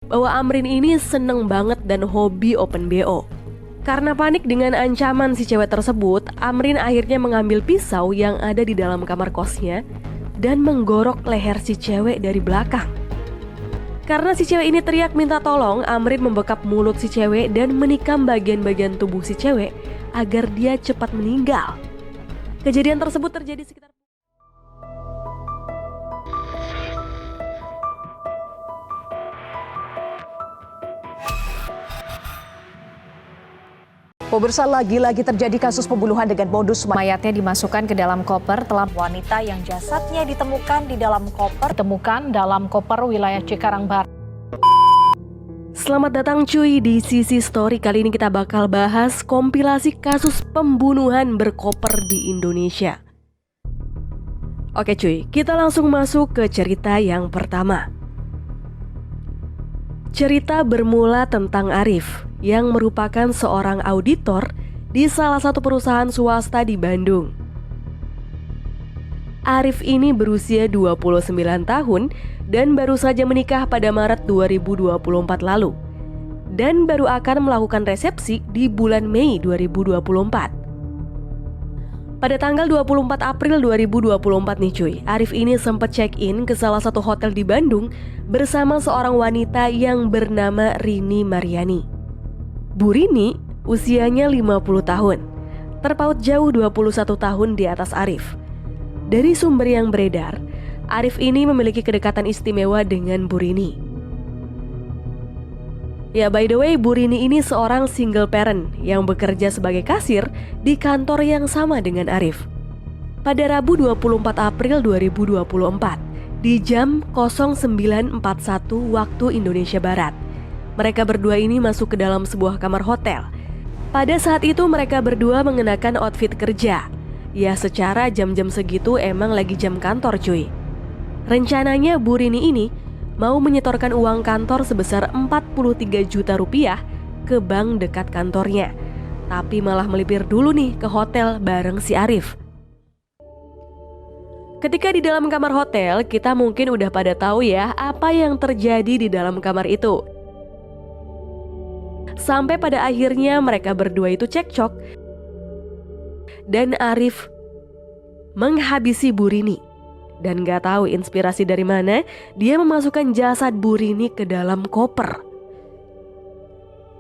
bahwa Amrin ini seneng banget dan hobi open BO. Karena panik dengan ancaman si cewek tersebut, Amrin akhirnya mengambil pisau yang ada di dalam kamar kosnya dan menggorok leher si cewek dari belakang. Karena si cewek ini teriak minta tolong, Amrin membekap mulut si cewek dan menikam bagian-bagian tubuh si cewek agar dia cepat meninggal. Kejadian tersebut terjadi sekitar Pemirsa, lagi-lagi terjadi kasus pembunuhan dengan modus mayatnya dimasukkan ke dalam koper. Telah wanita yang jasadnya ditemukan dalam koper wilayah Cikarang Barat. Selamat datang cuy di Sisi Story. Kali ini kita bakal bahas kompilasi kasus pembunuhan berkoper di Indonesia. Oke cuy, kita langsung masuk ke cerita yang pertama. Cerita bermula tentang Arif yang merupakan seorang auditor di salah satu perusahaan swasta di Bandung. Arif ini berusia 29 tahun dan baru saja menikah pada Maret 2024 lalu dan baru akan melakukan resepsi di bulan Mei 2024. Pada tanggal 24 April 2024 nih cuy, Arif ini sempat check-in ke salah satu hotel di Bandung bersama seorang wanita yang bernama Rini Mariani. Bu Rini usianya 50 tahun, terpaut jauh 21 tahun di atas Arif. Dari sumber yang beredar, Arif ini memiliki kedekatan istimewa dengan Bu Rini. Ya by the way, Bu Rini ini seorang single parent yang bekerja sebagai kasir di kantor yang sama dengan Arif. Pada Rabu 24 April 2024, di jam 09.41 waktu Indonesia Barat, mereka berdua ini masuk ke dalam sebuah kamar hotel. Pada saat itu mereka berdua mengenakan outfit kerja. Ya secara jam-jam segitu emang lagi jam kantor cuy. Rencananya Bu Rini ini mau menyetorkan uang kantor sebesar 43 juta rupiah ke bank dekat kantornya, tapi malah melipir dulu nih ke hotel bareng si Arif. Ketika di dalam kamar hotel, kita mungkin udah pada tahu ya apa yang terjadi di dalam kamar itu. Sampai pada akhirnya mereka berdua itu cekcok dan Arif menghabisi Bu Rini. Dan gak tahu inspirasi dari mana, dia memasukkan jasad Bu Rini ke dalam koper.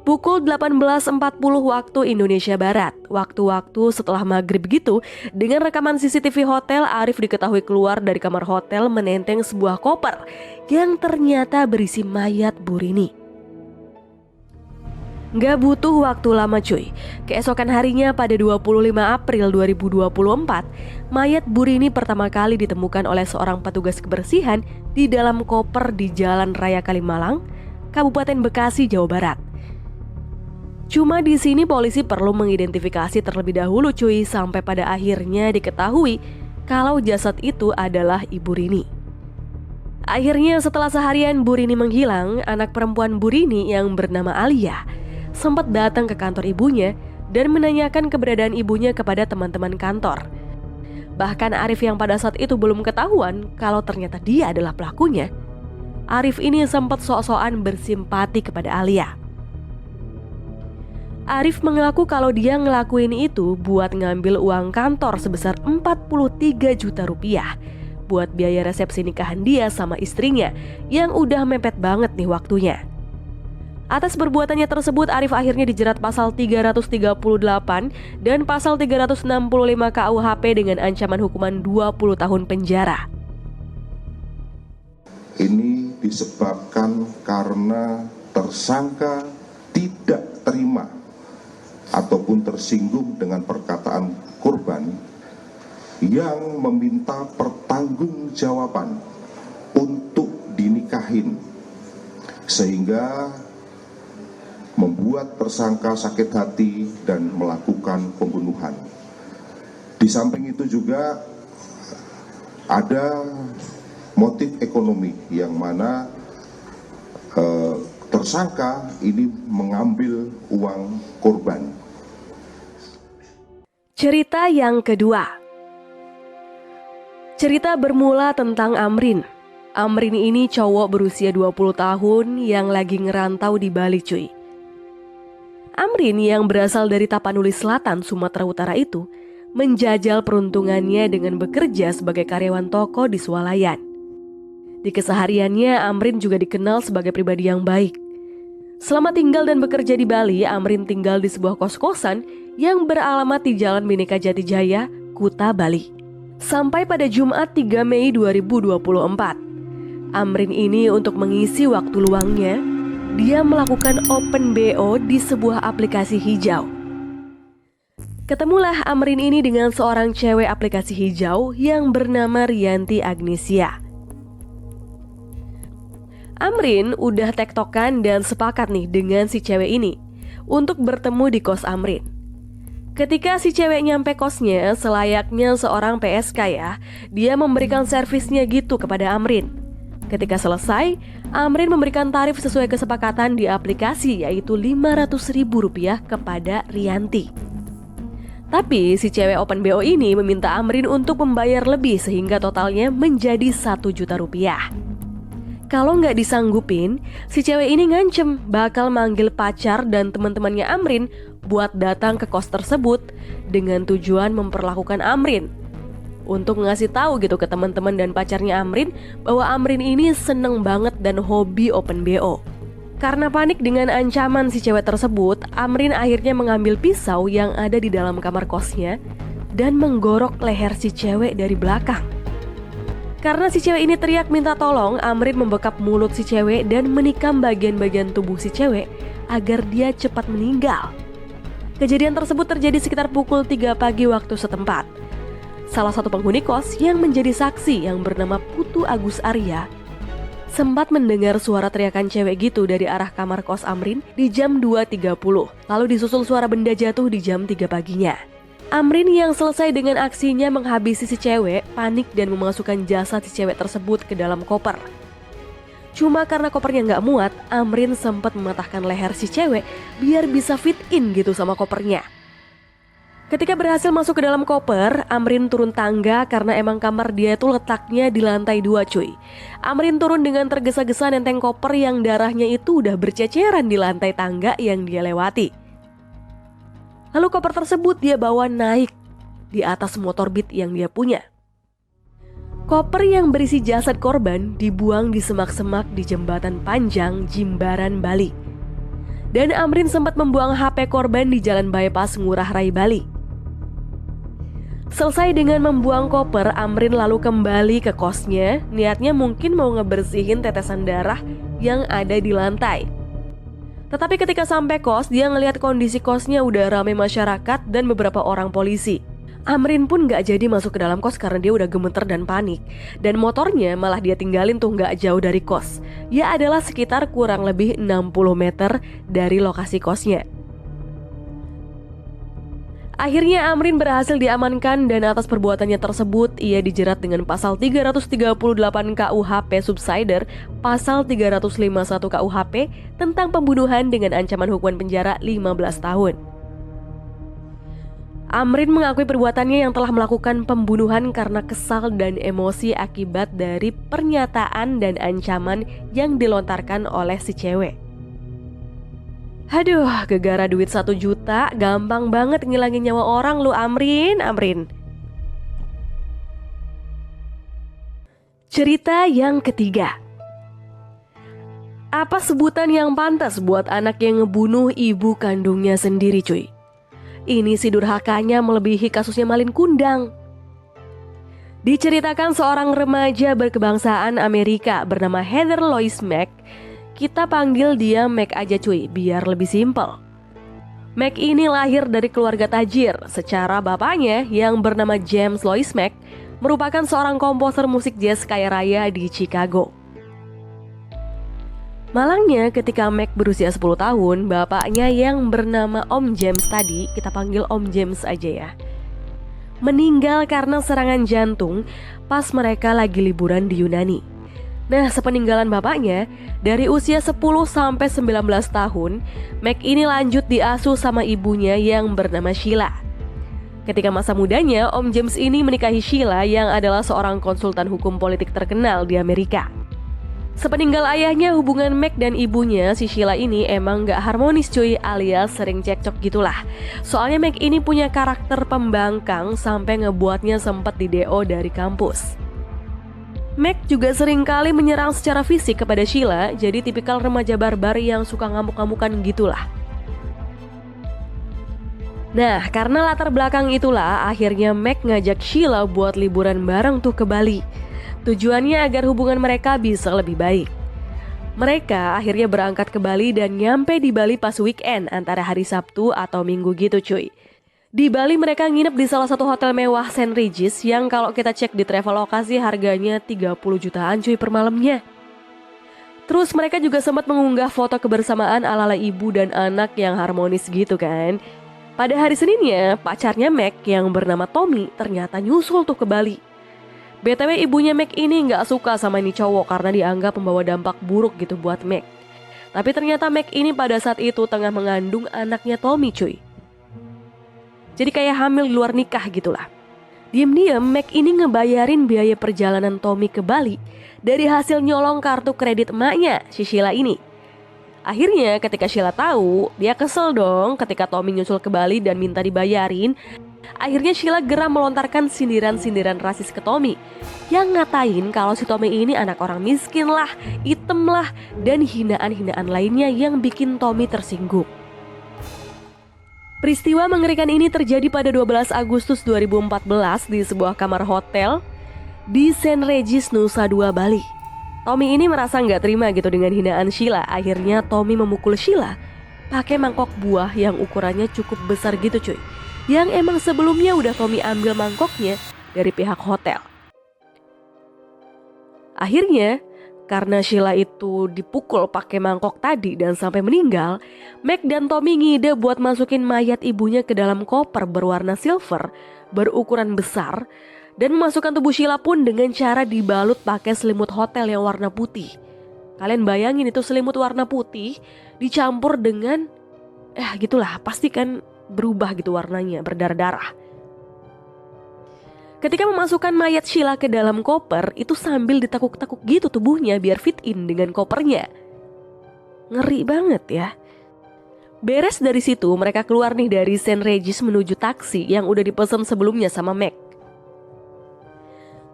Pukul 18.40 waktu Indonesia Barat, waktu-waktu setelah maghrib gitu, dengan rekaman CCTV hotel, Arif diketahui keluar dari kamar hotel menenteng sebuah koper yang ternyata berisi mayat Bu Rini. Gak butuh waktu lama cuy. Keesokan harinya pada 25 April 2024, mayat Bu Rini pertama kali ditemukan oleh seorang petugas kebersihan di dalam koper di Jalan Raya Kalimalang, Kabupaten Bekasi, Jawa Barat. Cuma di sini polisi perlu mengidentifikasi terlebih dahulu cuy, sampai pada akhirnya diketahui kalau jasad itu adalah Ibu Rini. Akhirnya setelah seharian Bu Rini menghilang, anak perempuan Bu Rini yang bernama Alia sempat datang ke kantor ibunya dan menanyakan keberadaan ibunya kepada teman-teman kantor. Bahkan Arif yang pada saat itu belum ketahuan kalau ternyata dia adalah pelakunya, Arif ini sempat sok-sokan bersimpati kepada Alia. Arif mengaku kalau dia ngelakuin itu buat ngambil uang kantor sebesar 43 juta rupiah buat biaya resepsi nikahan dia sama istrinya yang udah mepet banget nih waktunya. Atas perbuatannya tersebut, Arif akhirnya dijerat pasal 338 dan pasal 365 KUHP dengan ancaman hukuman 20 tahun penjara. Ini disebabkan karena tersangka tidak terima ataupun tersinggung dengan perkataan korban yang meminta pertanggungjawaban untuk dinikahin, sehingga membuat tersangka sakit hati dan melakukan pembunuhan. Di samping itu juga ada motif ekonomi yang mana tersangka ini mengambil uang korban. Cerita yang kedua. Cerita bermula tentang Amrin Amrin ini cowok berusia 20 tahun yang lagi ngerantau di Bali cuy. Amrin yang berasal dari Tapanuli Selatan, Sumatera Utara itu menjajal peruntungannya dengan bekerja sebagai karyawan toko di swalayan. Di kesehariannya, Amrin juga dikenal sebagai pribadi yang baik. Selama tinggal dan bekerja di Bali, Amrin tinggal di sebuah kos-kosan yang beralamat di Jalan Bhinneka Jati Jaya, Kuta, Bali. Sampai pada Jumat 3 Mei 2024, Amrin ini untuk mengisi waktu luangnya, dia melakukan open BO di sebuah aplikasi hijau. Ketemulah Amrin ini dengan seorang cewek aplikasi hijau yang bernama Rianti Agnesia. Amrin udah tektokan dan sepakat nih dengan si cewek ini untuk bertemu di kos Amrin. Ketika si cewek nyampe kosnya, selayaknya seorang PSK ya, dia memberikan servisnya gitu kepada Amrin. Ketika selesai, Amrin memberikan tarif sesuai kesepakatan di aplikasi, yaitu Rp500.000 kepada Rianti. Tapi si cewek open BO ini meminta Amrin untuk membayar lebih sehingga totalnya menjadi Rp1.000.000. Kalau nggak disanggupin, si cewek ini ngancem bakal manggil pacar dan teman-temannya Amrin buat datang ke kos tersebut dengan tujuan memperlakukan Amrin. Untuk ngasih tahu gitu ke teman-teman dan pacarnya Amrin bahwa Amrin ini seneng banget dan hobi open BO. Karena panik dengan ancaman si cewek tersebut, Amrin akhirnya mengambil pisau yang ada di dalam kamar kosnya dan menggorok leher si cewek dari belakang. Karena si cewek ini teriak minta tolong, Amrin membekap mulut si cewek dan menikam bagian-bagian tubuh si cewek agar dia cepat meninggal. Kejadian tersebut terjadi sekitar pukul 3 pagi waktu setempat. Salah satu penghuni kos yang menjadi saksi yang bernama Putu Agus Arya sempat mendengar suara teriakan cewek gitu dari arah kamar kos Amrin di jam 2.30. Lalu disusul suara benda jatuh di jam 3 paginya. Amrin yang selesai dengan aksinya menghabisi si cewek, panik dan memasukkan jasad si cewek tersebut ke dalam koper. Cuma karena kopernya nggak muat, Amrin sempat mematahkan leher si cewek biar bisa fit in gitu sama kopernya. Ketika berhasil masuk ke dalam koper, Amrin turun tangga karena emang kamar dia itu letaknya di lantai 2 cuy. Amrin turun dengan tergesa-gesa nenteng koper yang darahnya itu udah berceceran di lantai tangga yang dia lewati. Lalu koper tersebut dia bawa naik di atas motor Beat yang dia punya. Koper yang berisi jasad korban dibuang di semak-semak di jembatan panjang Jimbaran, Bali. Dan Amrin sempat membuang HP korban di Jalan Bypass Ngurah Rai, Bali. Selesai dengan membuang koper, Amrin lalu kembali ke kosnya. Niatnya mungkin mau ngebersihin tetesan darah yang ada di lantai. Tetapi ketika sampai kos, dia ngelihat kondisi kosnya udah ramai masyarakat dan beberapa orang polisi. Amrin pun gak jadi masuk ke dalam kos karena dia udah gemeter dan panik. Dan motornya malah dia tinggalin tuh gak jauh dari kos. Ya adalah sekitar kurang lebih 60 meter dari lokasi kosnya. Akhirnya Amrin berhasil diamankan dan atas perbuatannya tersebut ia dijerat dengan pasal 338 KUHP Subsider, pasal 351 KUHP tentang pembunuhan dengan ancaman hukuman penjara 15 tahun. Amrin mengakui perbuatannya yang telah melakukan pembunuhan karena kesal dan emosi akibat dari pernyataan dan ancaman yang dilontarkan oleh si cewek. Aduh, gegara duit 1 juta, gampang banget ngilangin nyawa orang lu Amrin. Cerita yang ketiga. Apa sebutan yang pantas buat anak yang ngebunuh ibu kandungnya sendiri cuy? Ini si durhakanya melebihi kasusnya Malin Kundang. Diceritakan seorang remaja berkebangsaan Amerika bernama Heather Lois Mack. Kita panggil dia Mac aja cuy, biar lebih simpel. Mac ini lahir dari keluarga tajir. Secara bapaknya yang bernama James Lois Mack merupakan seorang komposer musik jazz kaya raya di Chicago. Malangnya ketika Mac berusia 10 tahun, bapaknya yang bernama Om James tadi, kita panggil Om James aja ya, meninggal karena serangan jantung pas mereka lagi liburan di Yunani. Nah, sepeninggalan bapaknya, dari usia 10 sampai 19 tahun, Mac ini lanjut diasuh sama ibunya yang bernama Sheila. Ketika masa mudanya, Om James ini menikahi Sheila yang adalah seorang konsultan hukum politik terkenal di Amerika. Sepeninggal ayahnya, hubungan Mac dan ibunya, si Sheila ini emang gak harmonis cuy, alias sering cekcok gitulah. Soalnya Mac ini punya karakter pembangkang sampai ngebuatnya sempat di-DO dari kampus. Mac juga sering kali menyerang secara fisik kepada Sheila, jadi tipikal remaja barbar yang suka ngamuk-ngamukan gitulah. Nah, karena latar belakang itulah akhirnya Mac ngajak Sheila buat liburan bareng tuh ke Bali. Tujuannya agar hubungan mereka bisa lebih baik. Mereka akhirnya berangkat ke Bali dan nyampe di Bali pas weekend antara hari Sabtu atau Minggu gitu cuy. Di Bali mereka nginep di salah satu hotel mewah St. Regis yang kalau kita cek di Travelokasi harganya 30 jutaan cuy per malamnya. Terus mereka juga sempat mengunggah foto kebersamaan ala-ala ibu dan anak yang harmonis gitu kan. Pada hari Seninnya, pacarnya Mac yang bernama Tommy ternyata nyusul tuh ke Bali. BTW ibunya Mac ini gak suka sama ini cowok karena dianggap membawa dampak buruk gitu buat Mac. Tapi ternyata Mac ini pada saat itu tengah mengandung anaknya Tommy cuy. Jadi kayak hamil di luar nikah gitulah. Diam-diam Mac ini ngebayarin biaya perjalanan Tommy ke Bali dari hasil nyolong kartu kredit emaknya, si Sheila ini. Akhirnya ketika Sheila tahu, dia kesel dong ketika Tommy nyusul ke Bali dan minta dibayarin. Akhirnya Sheila geram melontarkan sindiran-sindiran rasis ke Tommy yang ngatain kalau si Tommy ini anak orang miskin lah, item lah, dan hinaan-hinaan lainnya yang bikin Tommy tersinggung. Peristiwa mengerikan ini terjadi pada 12 Agustus 2014 di sebuah kamar hotel di St. Regis, Nusa Dua, Bali. Tommy ini merasa nggak terima gitu dengan hinaan Sheila. Akhirnya Tommy memukul Sheila pakai mangkok buah yang ukurannya cukup besar gitu cuy. Yang emang sebelumnya udah Tommy ambil mangkoknya dari pihak hotel. Akhirnya karena Sheila itu dipukul pakai mangkok tadi dan sampai meninggal, Mac dan Tommy ngide buat masukin mayat ibunya ke dalam koper berwarna silver berukuran besar dan memasukkan tubuh Sheila pun dengan cara dibalut pakai selimut hotel yang warna putih. Kalian bayangin itu selimut warna putih dicampur dengan gitulah, pasti kan berubah gitu warnanya, berdarah-darah. Ketika memasukkan mayat Sheila ke dalam koper, itu sambil ditakuk-takuk gitu tubuhnya biar fit in dengan kopernya. Ngeri banget ya. Beres dari situ, mereka keluar nih dari St. Regis menuju taksi yang udah dipesan sebelumnya sama Mac.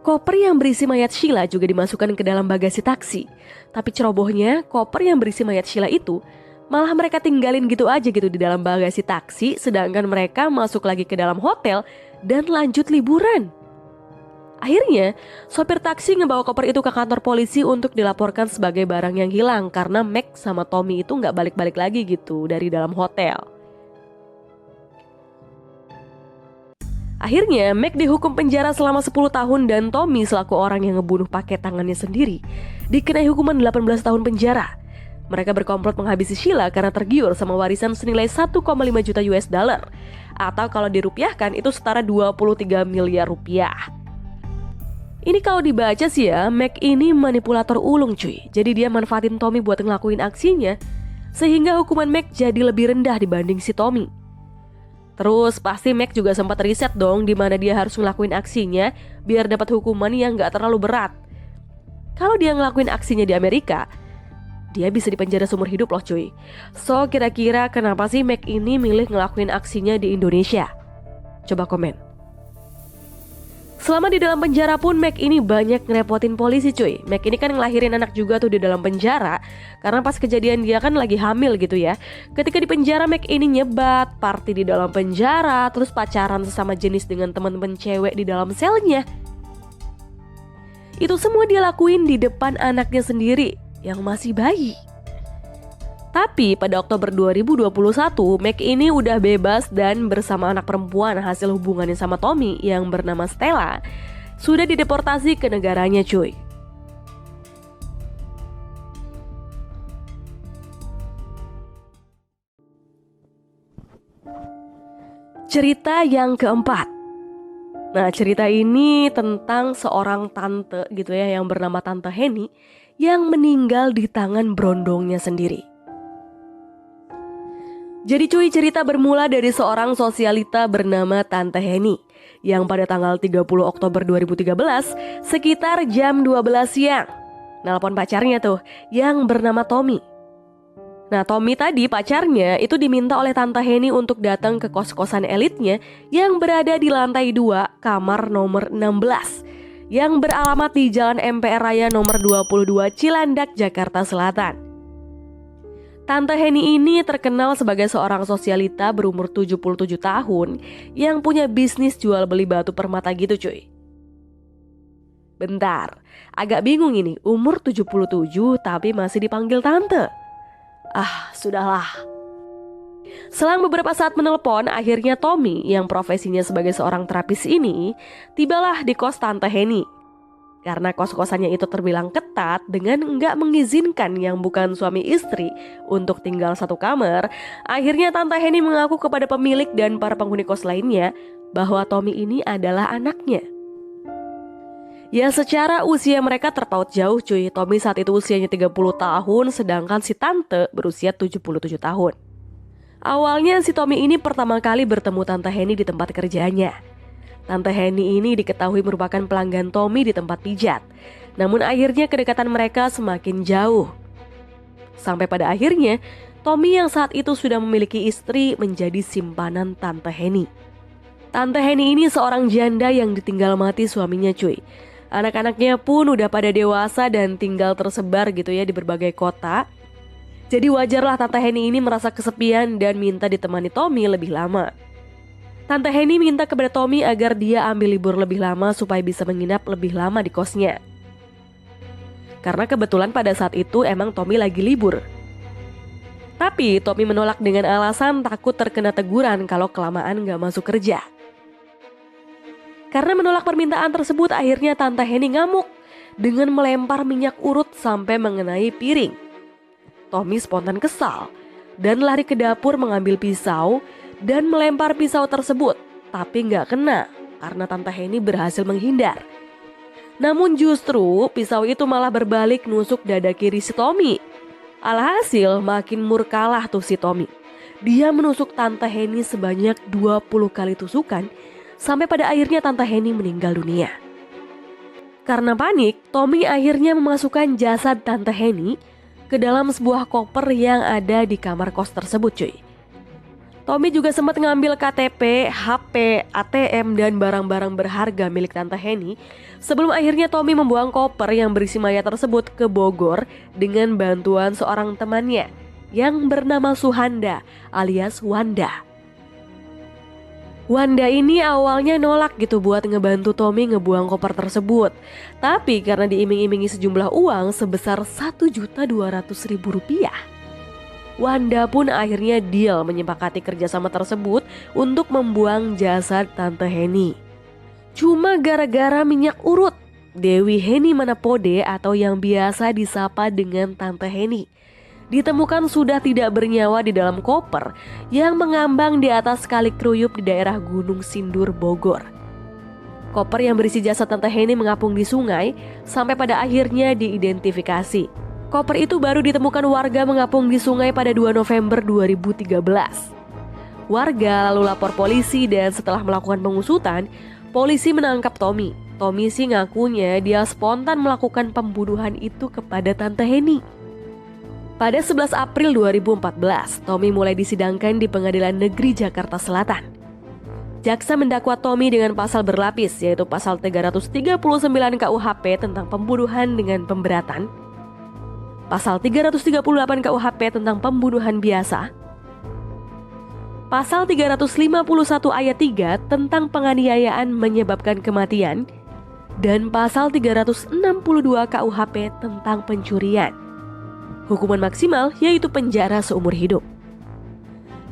Koper yang berisi mayat Sheila juga dimasukkan ke dalam bagasi taksi. Tapi cerobohnya, koper yang berisi mayat Sheila itu malah mereka tinggalin gitu aja gitu di dalam bagasi taksi, sedangkan mereka masuk lagi ke dalam hotel dan lanjut liburan. Akhirnya, sopir taksi ngebawa koper itu ke kantor polisi untuk dilaporkan sebagai barang yang hilang karena Mac sama Tommy itu nggak balik-balik lagi gitu dari dalam hotel. Akhirnya, Mac dihukum penjara selama 10 tahun dan Tommy selaku orang yang ngebunuh pakai tangannya sendiri dikenai hukuman 18 tahun penjara. Mereka berkomplot menghabisi Sheila karena tergiur sama warisan senilai 1,5 juta US dollar. Atau kalau dirupiahkan itu setara 23 miliar rupiah. Ini kalau dibaca sih ya, Mac ini manipulator ulung cuy. Jadi dia manfaatin Tommy buat ngelakuin aksinya, sehingga hukuman Mac jadi lebih rendah dibanding si Tommy. Terus pasti Mac juga sempat riset dong di mana dia harus ngelakuin aksinya biar dapat hukuman yang gak terlalu berat. Kalau dia ngelakuin aksinya di Amerika, dia bisa dipenjara seumur hidup loh cuy. So kira-kira kenapa sih Mac ini milih ngelakuin aksinya di Indonesia? Coba komen. Selama di dalam penjara pun Mac ini banyak ngerepotin polisi cuy. Mac ini kan ngelahirin anak juga tuh di dalam penjara. Karena pas kejadian dia kan lagi hamil gitu ya. Ketika di penjara Mac ini nyebat, party di dalam penjara, terus pacaran sesama jenis dengan teman-teman cewek di dalam selnya. Itu semua dia lakuin di depan anaknya sendiri yang masih bayi. Tapi pada Oktober 2021, Mac ini udah bebas dan bersama anak perempuan hasil hubungannya sama Tommy yang bernama Stella sudah dideportasi ke negaranya cuy. Cerita yang keempat. Nah, cerita ini tentang seorang tante gitu ya yang bernama Tante Henny yang meninggal di tangan brondongnya sendiri. Jadi cuy, cerita bermula dari seorang sosialita bernama Tante Henny yang pada tanggal 30 Oktober 2013 sekitar jam 12 siang. nelpon pacarnya tuh yang bernama Tommy. Nah, Tommy tadi pacarnya itu diminta oleh Tante Heni untuk datang ke kos-kosan elitnya yang berada di lantai 2 kamar nomor 16 yang beralamat di Jalan MPR Raya nomor 22 Cilandak, Jakarta Selatan. Tante Heni ini terkenal sebagai seorang sosialita berumur 77 tahun yang punya bisnis jual beli batu permata gitu cuy. Bentar, agak bingung ini, umur 77 tapi masih dipanggil tante. Ah, sudahlah. Selang beberapa saat menelpon, akhirnya Tommy yang profesinya sebagai seorang terapis ini tibalah di kos Tante Heni. Karena kos-kosannya itu terbilang ketat dengan nggak mengizinkan yang bukan suami istri untuk tinggal satu kamar, akhirnya Tante Heni mengaku kepada pemilik dan para penghuni kos lainnya bahwa Tommy ini adalah anaknya. Ya, secara usia mereka terpaut jauh cuy. Tommy saat itu usianya 30 tahun sedangkan si tante berusia 77 tahun. Awalnya si Tommy ini pertama kali bertemu Tante Heni di tempat kerjanya. Tante Heni ini diketahui merupakan pelanggan Tommy di tempat pijat. Namun akhirnya kedekatan mereka semakin jauh. Sampai pada akhirnya Tommy yang saat itu sudah memiliki istri menjadi simpanan Tante Heni. Tante Heni ini seorang janda yang ditinggal mati suaminya cuy. Anak-anaknya pun udah pada dewasa dan tinggal tersebar gitu ya di berbagai kota. Jadi wajarlah Tante Heni ini merasa kesepian dan minta ditemani Tommy lebih lama. Tante Heni minta kepada Tommy agar dia ambil libur lebih lama supaya bisa menginap lebih lama di kosnya. Karena kebetulan pada saat itu emang Tommy lagi libur. Tapi Tommy menolak dengan alasan takut terkena teguran kalau kelamaan gak masuk kerja. Karena menolak permintaan tersebut, akhirnya Tante Heni ngamuk dengan melempar minyak urut sampai mengenai piring. Tommy spontan kesal dan lari ke dapur mengambil pisau dan melempar pisau tersebut, tapi nggak kena karena Tante Heni berhasil menghindar. Namun justru pisau itu malah berbalik nusuk dada kiri si Tommy. Alhasil makin murkalah tuh si Tommy. Dia menusuk Tante Heni sebanyak 20 kali tusukan sampai pada akhirnya Tante Heni meninggal dunia. Karena panik, Tommy akhirnya memasukkan jasad Tante Heni ke dalam sebuah koper yang ada di kamar kos tersebut cuy. Tommy juga sempat ngambil KTP, HP, ATM dan barang-barang berharga milik Tante Heni sebelum akhirnya Tommy membuang koper yang berisi mayat tersebut ke Bogor dengan bantuan seorang temannya yang bernama Suhanda alias Wanda. Wanda ini awalnya nolak gitu buat ngebantu Tommy ngebuang koper tersebut. Tapi karena diiming-imingi sejumlah uang sebesar Rp1.200.000, Wanda pun akhirnya deal menyepakati kerjasama tersebut untuk membuang jasad Tante Heni. Cuma gara-gara minyak urut, Dewi Heni Manapode atau yang biasa disapa dengan Tante Heni ditemukan sudah tidak bernyawa di dalam koper yang mengambang di atas Kali Kruyup di daerah Gunung Sindur, Bogor. Koper yang berisi jasad Tante Heni mengapung di sungai sampai pada akhirnya diidentifikasi. Koper itu baru ditemukan warga mengapung di sungai pada 2 November 2013. Warga lalu lapor polisi dan setelah melakukan pengusutan, polisi menangkap Tommy. Tommy sih ngakunya dia spontan melakukan pembunuhan itu kepada Tante Heni. Pada 11 April 2014, Tommy mulai disidangkan di Pengadilan Negeri Jakarta Selatan. Jaksa mendakwa Tommy dengan pasal berlapis, yaitu pasal 339 KUHP tentang pembunuhan dengan pemberatan, pasal 338 KUHP tentang pembunuhan biasa, pasal 351 ayat 3 tentang penganiayaan menyebabkan kematian, dan pasal 362 KUHP tentang pencurian. Hukuman maksimal yaitu penjara seumur hidup.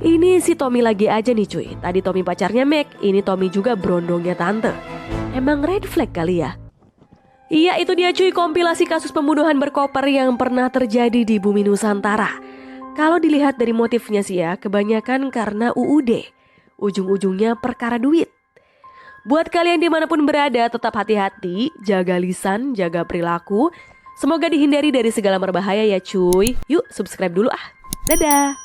Ini si Tommy lagi aja nih cuy. Tadi Tommy pacarnya Meg, ini Tommy juga berondongnya tante. Emang red flag kali ya? Iya, itu dia cuy, kompilasi kasus pembunuhan berkoper yang pernah terjadi di bumi Nusantara. Kalau dilihat dari motifnya sih ya, kebanyakan karena UUD. Ujung-ujungnya perkara duit. Buat kalian dimanapun berada, tetap hati-hati, jaga lisan, jaga perilaku. Semoga dihindari dari segala berbahaya ya cuy. Yuk subscribe dulu ah. Dadah.